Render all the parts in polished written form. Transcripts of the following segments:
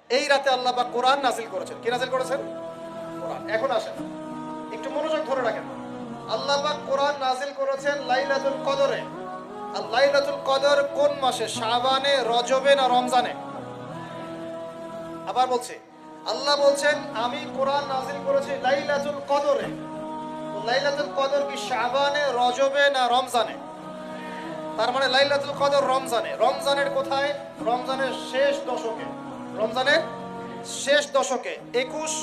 এই রাতে আল্লাহ পাক কোরআন নাজিল করেছেন। কি নাজিল করেছেন? কোরআন। এখন আসেন, একটু মনোযোগ ধরে রাখেন। আল্লাহ পাক কোরআন নাজিল করেছেন লাইলাতুল কদরে। আর লাইলাতুল কদর কোন মাসে? শাবানে, রজবে না রমজানে? আবার বলছি, আল্লাহ বলছেন আমি কোরআন নাজিল করেছি লাইলাতুল কদরে। তো লাইলাতুল কদর কি শাবানে, রজবে না রমজানে? তার মানে লাইলাতুল কদর রমজানে। রমজানের কোথায়? রমজানের শেষ দশকে। রমজানের শেষ দশকে 21,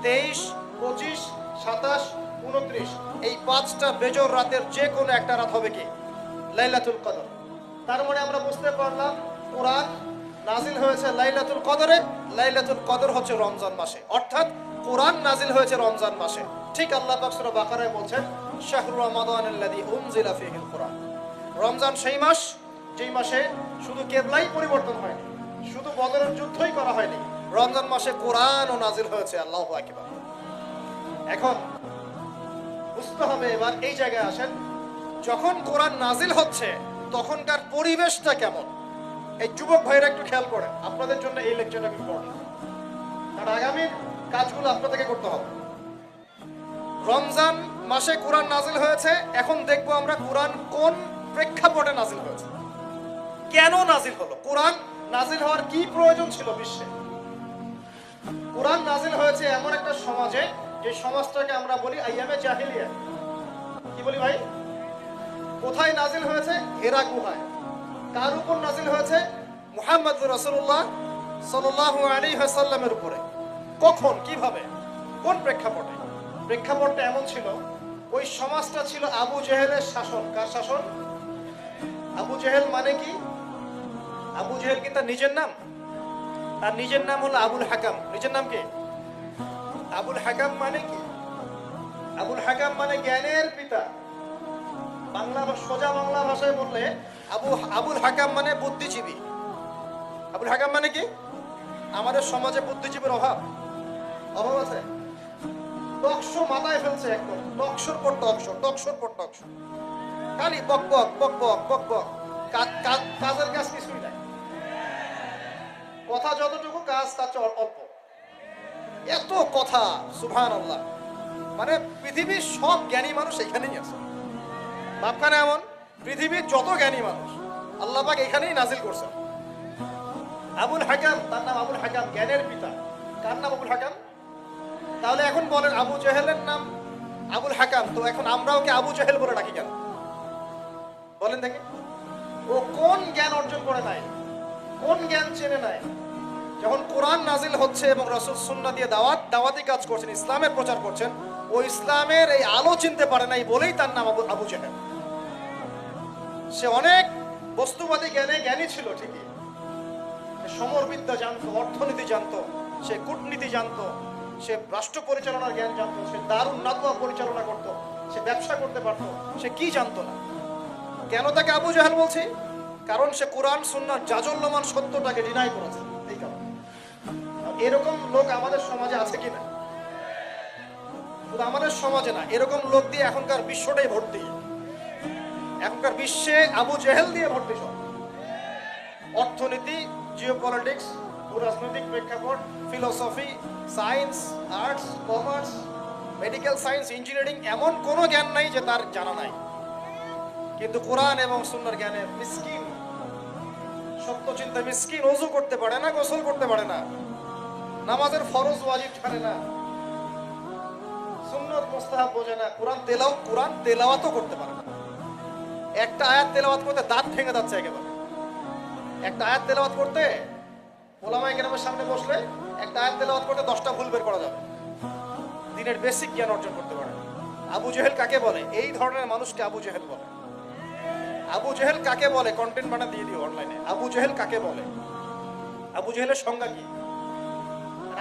23, 25, 27, 29 এই 5টা বেজর রাতের যে কোনো একটা রাত হবে কি লাইলাতুল কদর। তার মানে আমরা বুঝতে পারলাম কোরআন নাজিল হয়েছে লাইলাতুল কদরে। লাইলাতুল কদর হচ্ছে রমজান মাসে, অর্থাৎ কোরআন নাজিল হয়েছে রমজান মাসে। ঠিক আল্লাহ পাক সূরা বাকারায় বলছেন শাহরু রমাদানাল্লাযী উনজিলা ফীহিল কুরআন। রমজান সেই মাস যেই মাসে শুধু কেবলাই পরিবর্তন হয়নি, শুধু বদরের যুদ্ধই করা হয়নি, রমজান মাসে কোরআনও নাজিল হয়েছে। আল্লাহু আকবার। এখন বুঝতে হবে, এবার এই জায়গায় আসেন, যখন কোরআন নাজিল হচ্ছে তখনকার পরিবেশটা কেমন? এই যুবক ভাইরা একটু খেয়াল করেন, আপনাদের জন্য এই লেকচারটা ইম্পর্টেন্ট, কারণ আগামীর কাজগুলো আপনাদেরকে করতে হবে। রমজান মাসে কোরআন নাজিল হয়েছে। এখন দেখবো আমরা কোরআন কোন প্রেক্ষাপটে নাজিল হয়েছে, কেন নাজিল হলো, কোরআন নাজিল হওয়ার কি প্রয়োজন ছিল বিশ্বে। কোরআন নাজিল হয়েছে এমন একটা সমাজে, যে সমাজটাকে আমরা বলি আইয়ামে জাহিলিয়া। কি বলি ভাই? কোথায় নাজিল হয়েছে? হেরা গুহায়। কার উপর নাজিল হয়েছে? মুহাম্মদ রাসূলুল্লাহ সাল্লাল্লাহু আলাইহি ওয়াসাল্লামের উপরে। কখন, কিভাবে, কোন প্রেক্ষাপটে? প্রেক্ষাপটটা এমন ছিল, ওই সমাজটা ছিল আবু জেহেলের শাসন। কার শাসন? আবু জেহেল মানে কি? আবু জেহেল কি তার নিজের নাম? তার নিজের নাম হলো আবুল হাকাম। নিজের নাম কি? আবুল হাকাম মানে কি? আবুল হাকাম মানে জ্ঞানের পিতা। বাংলা বা সোজা বাংলা ভাষায় বললে আবুল হাকাম মানে বুদ্ধিজীবী। আবুল হাকাম মানে কি? আমাদের সমাজে বুদ্ধিজীবীর অভাব আছে। টকশো মাথায় ফেলছে একদম, টকশোর পর টকশো, টকশোর পর টকশো, খালি বক বক বক বক বক বক, কাজের কাজ কিছুই নাই। কথা যতটুকু, কাজ তার চেয়ে অল্প। এত কথা, সুবহানাল্লাহ। মানে পৃথিবীর সব জ্ঞানী মানুষ এখানেই আছে। ভাবখানে এমন, পৃথিবীর যত জ্ঞানী মানুষ আল্লাহ পাক এখানেই নাজিল করছেন। আবুল হাকাম, তার নাম আবুল হাকাম, জ্ঞানের পিতা। কার নাম? আবুল হাকাম। তাহলে এখন বলেন, আবু জেহেলের নাম আবুল হাকাম, তো এখন আমরা ওকে আবু জেহেল বলে ডাকি কেন? বলেন দেখি, ও কোন জ্ঞান অর্জন করে নাই, কোন জ্ঞান চেনে নাই? যখন কোরআন নাজিল হচ্ছে এবং রাসূল সুন্নাহ দিয়ে দাওয়াতি কাজ করছেন, ইসলামের প্রচার করছেন, ও ইসলামের এই আলো চিনতে পারে নাই বলেই তার নাম আবু জেহেল। সে অনেক বস্তুবাদী জ্ঞানী ছিল ঠিকই, সমরবিদ্যা জানতো, অর্থনীতি জানতো, সে কূটনীতি জানতো, সে রাষ্ট্র পরিচালনার জ্ঞান জানতো, সে দারুন নাদওয়া পরিচালনা করতো, সে ব্যবসা করতে পারতো, সে কি জানতো না। কেন তাকে আবু জাহেল বলছি? কারণ সে কোরআন সুন্নাহর জাজল্যমান সত্যটাকে ডিনাই করেছে। এই কারণে। এরকম লোক আমাদের সমাজে আছে কিনা? শুধু আমাদের সমাজে না, এরকম লোক দিয়ে এখনকার বিশ্বটাই ভর্তি। এখনকার বিশ্বে আবু জেহেল দিয়ে ভর্তি সব। অর্থনীতি, জিওপলিটিক্স, রাজনৈতিক প্রেক্ষাপট, philosophy, science, arts, commerce, medical science, engineering, এমন কোনো জ্ঞান নাই যে তার জানা নাই। কিন্তু কোরআন এবং সুন্নাহর জ্ঞানে মিসকিন, সত্য চিন্তা মিসকিন। ওযু করতে পারে না, গোসল করতে পারে না, নামাজের ফরজ ওয়াজিব জানে না, সুন্নাত মুস্তাহাব বোঝে না, কোরআন তেলাওয়াতও করতে পারে না। একটা আয়াত তেলাওয়াত করতে দাঁত ভেঙে যাচ্ছে একেবারে। একটা আয়াত তেলাওয়াত করতে, ওলামায়ে কেরামের সামনে বসলে একটা আয়াত তেলাওয়াত করতে 10টা ভুল বের করা যাবে। দিনের বেসিক জ্ঞান অর্জন করতে পারে। আবু জেহেল কাকে বলে? এই ধরনের মানুষকে আবু জেহেল বলে। আবু জেহেল কাকে বলে? কন্টেন্ট বানা দিয়ে দিও অনলাইনে। আবু জেহেল কাকে বলে? আবু জেহেলের সংজ্ঞা কি?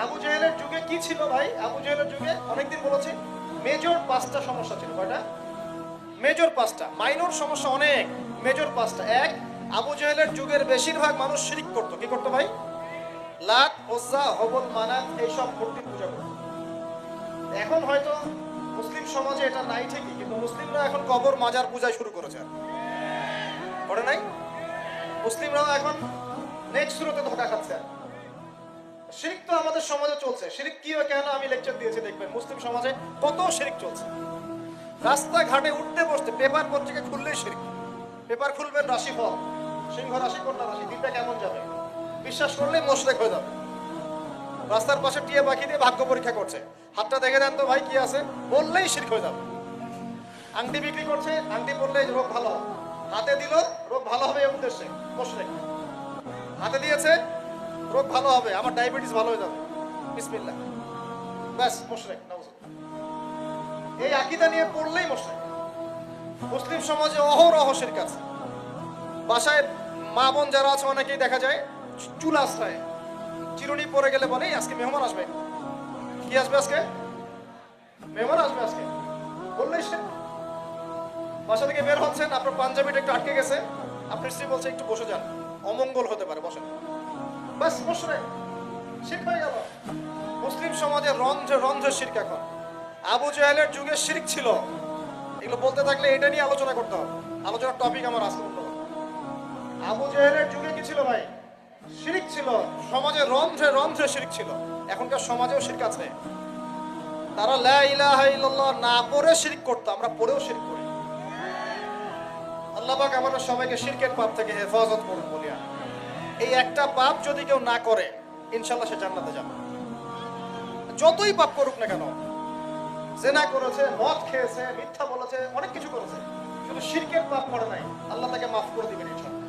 আবু জেহেলের যুগে কি ছিল ভাই? আবু জেহেলের যুগে অনেকদিন বলেছি, মেজর 5টা সমস্যা ছিল। কয়টা? মেজর 5টা। মাইনর সমস্যা অনেক, মেজর 5টা। এক, আবু জেহেলের যুগের বেশিরভাগ মানুষ শিরক করতো। কি করতো ভাই? লাত, উজ্জা, হবল, মানাত এইসব মূর্তি পূজা করতো। এখন হয়তো মুসলিম সমাজে এটা নাই ঠিকই, কিন্তু মুসলিমরা এখন কবর মাজার পূজা শুরু করেছে। করে নাই? মুসলিমরাও এখন নেক্সট শুরুতে ধোঁকা খাচ্ছে। শিরক তো আমাদের সমাজে চলছে। শিরক কি ও কেন আমি লেকচার দিয়েছি, দেখবেন মুসলিম সমাজে কত শিরক চলছে। রাস্তাঘাটে উঠতে বসতে পেপার পত্রিকা খুললেই শিরক। পেপার খুলবেন রাশিফল, সিংহ রাশি কন্যা রাশি, দিনটা কেমন যাবে বিশ্বাস করলেই মুশরিক হয়ে যাবে। রাস্তার পাশে টিয়া পাখি দিয়ে ভাগ্য পরীক্ষা করছে, হাতটা দেখে দেন তো ভাই কি আছে, বললেই শিরক হয়ে যাবে। আংটি বিক্রি করছে, আংটি পরলে রোগ ভালো হবে, হাতে দিল রোগ ভালো হবে এই উদ্দেশ্যে মুশরিক। হাতে দিয়েছে রোগ ভালো হবে, আমার ডায়াবেটিস ভালো হয়ে যাবে, বিসমিল্লাহ, ব্যাস মুশরিক। এই আকীদা নিয়ে পড়লেই মুশরিক। মুসলিম সমাজে অহরহ শিরক আছে। বাসায় মা বোন যারা আছে অনেকেই দেখা যায় চুল আশ্রয় চিরুনি পরে গেলে বলে আজকে মেহমান আসবে। কি আসবে আজকে? মেহমান আসবে আজকে, বললেই সে। বাসা থেকে বের হচ্ছেন, আপনার পাঞ্জাবিটা একটু আটকে গেছে, আপনার স্ত্রী বলছে একটু বসে যান, অমঙ্গল হতে পারে, বসেন। বাস মুশরিক, শিরক হয়ে গেল। মুসলিম সমাজে রন্ধ্রে রন্ধ্রে শিরক এখন। আবু জাহেলের যুগে শিরক ছিল, এগুলো বলতে থাকলে এটা নিয়ে আলোচনা করতে হবে। আলোচনার টপিক আমার আজকে বলতে হবে। আবু জাহেলের যুগে কি ছিল ভাই? শিরক ছিল, সমাজে রন্ধ্রে রন্ধ্রে শিরক ছিল। এখনকার সমাজেও শিরক আছে। তারা লা ইলাহা ইল্লাল্লাহ না পড়ে শিরক করতো, আমরা পড়েও শিরক করি। আল্লাহ পাক আমাদের সবাইকে শিরকের পাপ থেকে হেফাজত করুন বলিয়া। এই একটা পাপ যদি কেউ না করে ইনশাআল্লাহ সে জান্নাতে যাবে, যতই পাপ করুক না কেন। জেনা করেছে, মদ খেয়েছে, মিথ্যা বলেছে, অনেক কিছু করেছে, শুধু শিরকের পাপ করে নাই, আল্লাহ তাকে মাফ করে দিবেন ইনশাআল্লাহ।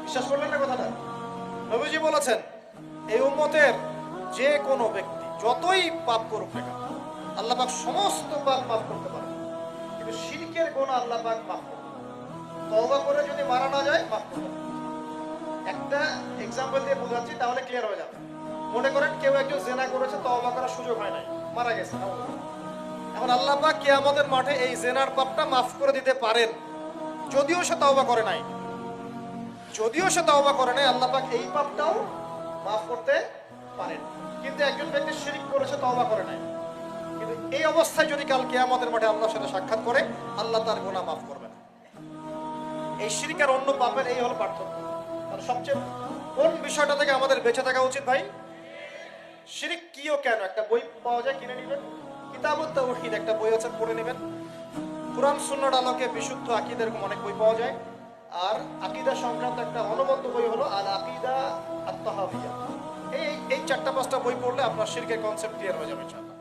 বিশ্বাস করলেন না কথাটা? নবীজি বলেছেন এই উম্মতের যে কোনো ব্যক্তি যতই পাপ করুক না কেন আল্লাহ পাক সমস্ত পাপ মাফ করতে পারে, কিন্তু শিরকের গুনাহ আল্লাহ পাক মাফ করবে। তওবা করে যদি মারা না যায় মাফ করবে। একটা এক্সাম্পল দিয়ে বোঝাচ্ছি তাহলে ক্লিয়ার হয়ে যাবে। মনে করেন কেউ একজন জেনা করেছে, তওবা করার সুযোগ হয় নাই, মারা গেছে। এখন আল্লাহ পাক কিয়ামতের মাঠে এই জেনার পাপটা মাফ করে দিতে পারেন, যদিও সে তওবা করে নাই। যদিও সে তওবা করে নাই, আল্লাহ পাক এই পাপটাও মাফ করতে পারেন। কিন্তু একজন ব্যক্তি শিরক করেছে, তওবা করে নাই, কিন্তু এই অবস্থায় যদি কাল কিয়ামতের মাঠে আল্লাহর সাথে সাক্ষাৎ করে, আল্লাহ তার গুনাহ মাফ করবে না। এই শিরক আর অন্য পাপের এই হলো পার্থক্য। আর সবচেয়ে কোন বিষয়টা থেকে আমাদের বেঁচে থাকা উচিত ভাই? শিরক কি ও কেন, একটা বই পাওয়া যায়, কিনে নেবেন। কিতাবুত তাওহীদ একটা বই আছে, পড়ে নেবেন। কুরআন সুন্নাহর আলোকে বিশুদ্ধ আকীদা, এরকম অনেক বই পাওয়া যায়। আর আকীদা সংক্রান্ত একটা অনবদ্য বই হলো আল আকীদা আত-তাহাওয়িয়া। এই চারটা পাঁচটা বই পড়লে আপনার শিরকের কনসেপ্ট ক্লিয়ার হয়ে যাবে ইনশাআল্লাহ।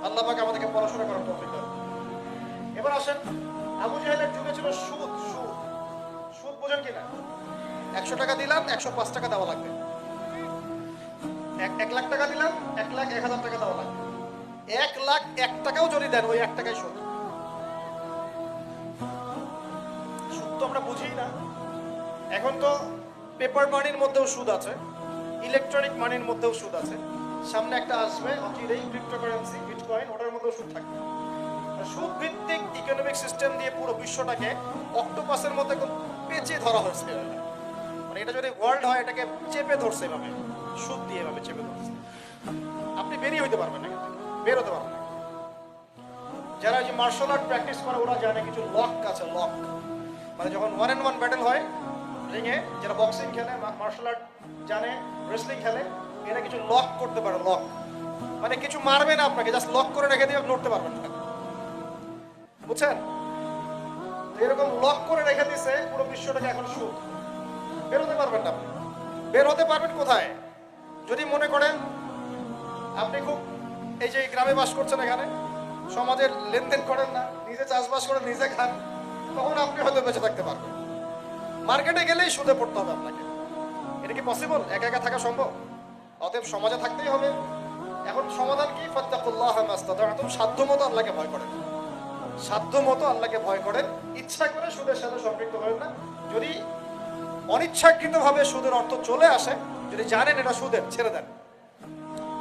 আল্লাহ পাক আমাদেরকে পড়াশোনা করার তৌফিক দান। এবার আসেন, আবু জাহেলের যুগে ছিল সুদ। সুদ সুদ বোঝেন কিনা? 100 টাকা দিলাম 105 টাকা দেওয়া লাগবে। 1 লাখ টাকা দিলাম 1,01,000 টাকা দেওয়া লাগবে। 1,01,000 টাকাও যদি দেন ওই 1 টাকাই সুদ। সুদ তো আমরা বুঝি না। এখন তো পেপার মানির মধ্যেও সুদ আছে, ইলেকট্রনিক মানির মধ্যেও সুদ আছে। সামনে একটা আসবে অচিরেই ক্রিপ্টোকারেন্সি, বিটকয়েন, ওটার মধ্যেও সুদ থাকবে। সুদ ভিত্তিক ইকোনমিক সিস্টেম দিয়ে পুরো বিশ্বটাকে অক্টোপাসের মধ্যে পেঁচে ধরা হয়েছে। মানে এটা যদি ওয়ার্ল্ড হয়, এটাকে চেপে ধরছে এভাবে, সুদ দিয়ে এভাবে চেপে ধরছে। আপনি বেরিয়ে হইতে পারবেন না, বের হতে পারবেন না। যারা যে মার্শাল আর্ট প্র্যাকটিস করে ওরা জানে কিছু লক আছে। লক মানে যখন 1-on-1 ব্যাটেল হয় রিংয়ে, যারা বক্সিং খেলে, মার্শাল আর্ট জানে, রেসলিং খেলে, এরা কিছু লক করতে পারে। লক মানে কিছু মারবে না আপনাকে, জাস্ট লক করে রেখে দিয়ে নড়তে পারবেন না, বুঝছেন? এরকম লক করে রেখে দিয়েছে পুরো বিশ্বটাকে। এখন সুদ, বের হতে পারবেন না আপনি। বের হতে পারবেন কোথায়? যদি মনে করেন আপনি খুব এই যে গ্রামে বাস করছেন, এখানে সমাজের লেনদেন করেন না, নিজে চাষবাস করেন, নিজে খান, তখন আপনি হয়তো বেঁচে থাকতে পারবেন। মার্কেটে গেলেই সুদে পড়তে হবে আপনাকে। এটা কি পসিবল? একা একা থাকা সম্ভব? অতএব সমাজে থাকতেই হবে। এখন সমাধান কি? ফাত্তাকুল্লাহ মাস্তাতা'তুম, সাধ্যমতো আল্লাহকে ভয় করেন। সাধ্যমতো আল্লাহকে ভয় করেন। ইচ্ছা করে সুদের সাথে সম্পৃক্ত হবেন না। যদি অনিচ্ছাকৃতভাবে সুদের অর্থ চলে আসে, যদি জানেন এটা সুদের, ছেড়ে দেন,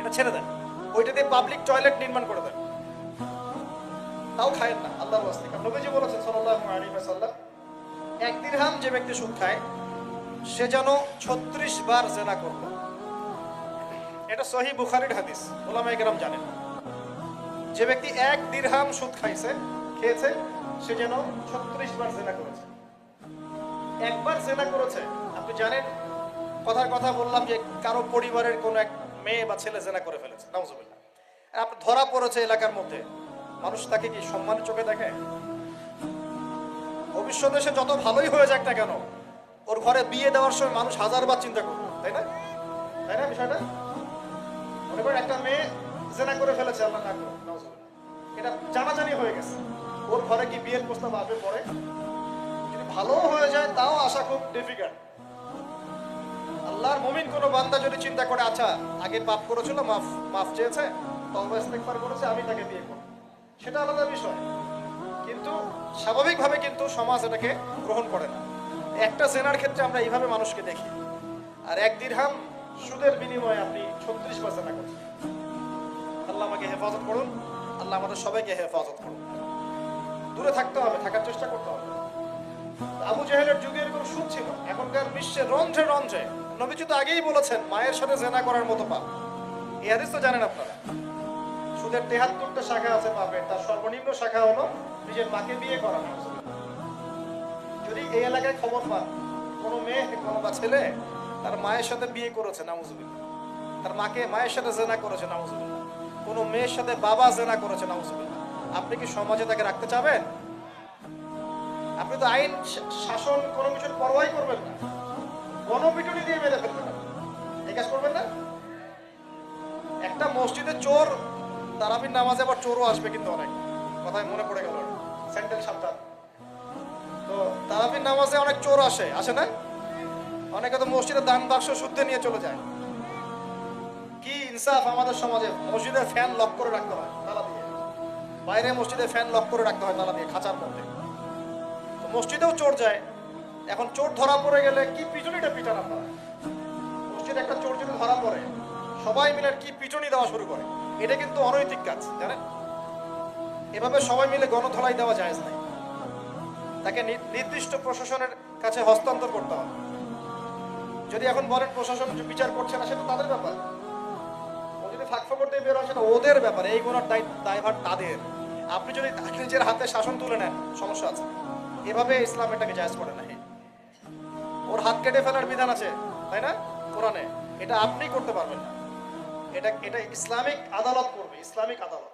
এটা ছেড়ে দেন। ওইটা দিয়ে পাবলিক টয়লেট নির্মাণ করে দেন, তাও খায়েন না আল্লাহর ওয়াস্তে। কারণ নবীজি বলেছেন সাল্লাল্লাহু আলাইহি ওয়াসাল্লাম, 1 দিরহাম যে ব্যক্তি সুদ খায় সে যেন 36 বার জিনা করলো। এটা সহিহ বুখারীর হাদিস, উলামায়ে কেরাম জানেন। যে ব্যক্তি 1 দিরহাম সুদ খেয়েছে সে যেন 36 বার জিনা করেছে। একবার জিনা করেছে, আপনি জানেন কথার কথা বললাম যে কারো পরিবারের কোনো এক মেয়ে বা ছেলে জেনা করে ফেলেছে, নাউজুবিল্লাহ, আর আপনি ধরা পড়েছে এলাকার মধ্যে, মানুষ তাকে কি সম্মানের চোখে দেখে? ভবিষ্যতে সে যত ভালোই হয়ে যাক না কেন, ওর ঘরে বিয়ে দেওয়ার সময় মানুষ হাজারবার চিন্তা করবে, তাই না? তাই না বিষয়টা? মনে করেন একটা মেয়ে জেনা করে ফেলেছে, আল্লাহ না করুক, নাউজুবিল্লাহ, এটা জানাজানি হয়ে গেছে, ওর ঘরে কি বিয়ের প্রস্তাব আসবে পরে? যদি ভালো হয়ে যায় তাও আসা খুব ডিফিকাল্ট। আল্লাহর মুমিন কোনো বান্দা যদি চিন্তা করে, আচ্ছা আগে পাপ করেছিল, মাফ মাফ চেয়েছে, তওবা ইস্তেগফার করেছে, আমি তাকে বিয়ে করব, সেটা আলাদা বিষয়। কিন্তু স্বাভাবিকভাবে কিন্তু সমাজ এটাকে গ্রহণ করে না। একটা জেনার ক্ষেত্রে আমরা এইভাবে মানুষকে দেখি, আর এক দিরহাম সুদের বিনিময়ে আপনি 36 বার জেনা করছেন। আল্লাহ আমাকে হেফাজত করুন, আল্লাহ আমাদের সবাইকে হেফাজত করুন। দূরে থাকতে হবে, থাকার চেষ্টা করতে হবে। আবু জাহেলের যুগে এরকম সুদ ছিল, এখনকার বিশ্বে রন্ধ্রে রন্ধ্রে। নবীজি তো আগেই বলেছেন মায়ের সাথে জেনা করার মতো পাপ। এই হাদিস তো জানেন আপনারা। সুদের 73টা শাখা আছে পাপের, তার সর্বনিম্ন শাখা হলো নিজের মাকে বিয়ে করা। যদি এই এলাকায় খবর পান কোনো মেয়ে কোনো বা ছেলে তার মায়ের সাথে বিয়ে করেছে, নাউজুবিল্লাহ, তার মায়ের সাথে জেনা করেছে, নাউজুবিল্লাহ, কোনো মেয়ের সাথে বাবা জেনা করেছে, নাউজুবিল্লাহ, আপনি কি সমাজে তাকে রাখতে চাবেন? আপনি তো আইন শাসন কোনো কিছুর পরোয়াই করবেন না, গণপিটুনি দিয়ে মেরে ফেলবেন না, এই কাজ করবেন না। একটা মসজিদে চোর, তারাবির নামাজে আবার চোরও আসবে কিন্তু অনেক, কথায় মনে পড়ে গেল, স্যান্ডেল সাবধান। তো তারাবির নামাজে অনেক চোর আসে না? অনেকে তো মসজিদে দান বাক্স শুদ্ধে নিয়ে চলে যায়। কি ইনসাফ আমাদের সমাজে! মসজিদে ফ্যান লক করে রাখতে হয় তালা দিয়ে, বাইরে মসজিদে ফ্যান লক করে রাখতে হয় তালা দিয়ে, খাঁচার মধ্যে। তো মসজিদেও চোর যায়। এখন চোর ধরা পড়ে গেলে কি পিটুনিটা পিটান আপনারা? মসজিদে একটা চোর যদি ধরা পড়ে, সবাই মিলে কি পিটুনি দেওয়া শুরু করে, এটা কিন্তু অনৈতিক কাজ, জানেন? এভাবে সবাই মিলে গণধলাই দেওয়া জায়েজ নাই। তাকে নির্দিষ্ট প্রশাসনের কাছে হস্তান্তর করতে হবে। যদি এখন বলেন প্রশাসন বিচার করছে না, সেটা তাদের ব্যাপার। ও যদি ফাঁকফা করতে বের হয়, সেটা ওদের ব্যাপার, এই গুণার দায়ভার তাদের। আপনি যদি নিজের হাতে শাসন তুলে নেন, সমস্যা আছে। এভাবে ইসলাম এটাকে জায়েজ করে না। ওর হাত কেটে ফেলার বিধান আছে, তাই না, কোরআনে? এটা আপনি করতে পারবেন না, এটা ইসলামিক আদালত করবে, ইসলামিক আদালত।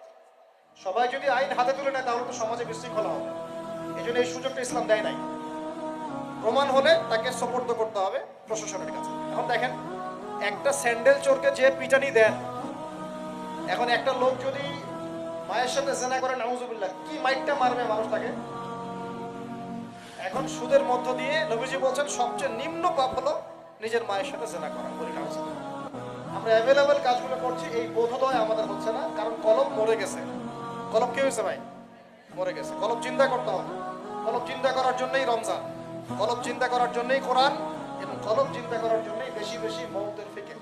সবাই যদি আইন হাতে তুলে নেয় তাহলে তো সমাজে বিশৃঙ্খলা হবে। এই জন্য এই সুযোগটা ইসলাম দেয় নাই। প্রমাণ হলে তাকে সোপর্দ করতে হবে প্রশাসনের কাছে। এখন দেখেন, একটা স্যান্ডেল চোরকে যে পিটানি দেন, এখন একটা লোক যদি মায়ের সাথে জেনা করে, নাউজুবিল্লাহ, কি মাইটটা মারবে মানুষ তাকে। এখন সুদের মধ্য দিয়ে নবীজি বলছেন সবচেয়ে নিম্ন পাপ হলো নিজের মায়ের সাথে জেনা করা। বলি নাউজুবিল্লাহ। আমরা অ্যাভেলেবেল কাজগুলো করছি, এই বোধোদয় আমাদের হচ্ছে না, কারণ কলম মরে গেছে। কলম কি হয়েছে ভাই? মরে গেছে। কলম চিন্তা করতে হবে। কলম চিন্তা করার জন্যই রমজান, কলম চিন্তা করার জন্যই কোরআন, এবং কলম চিন্তা করার জন্যই বেশি বেশি মওতের ফিকির।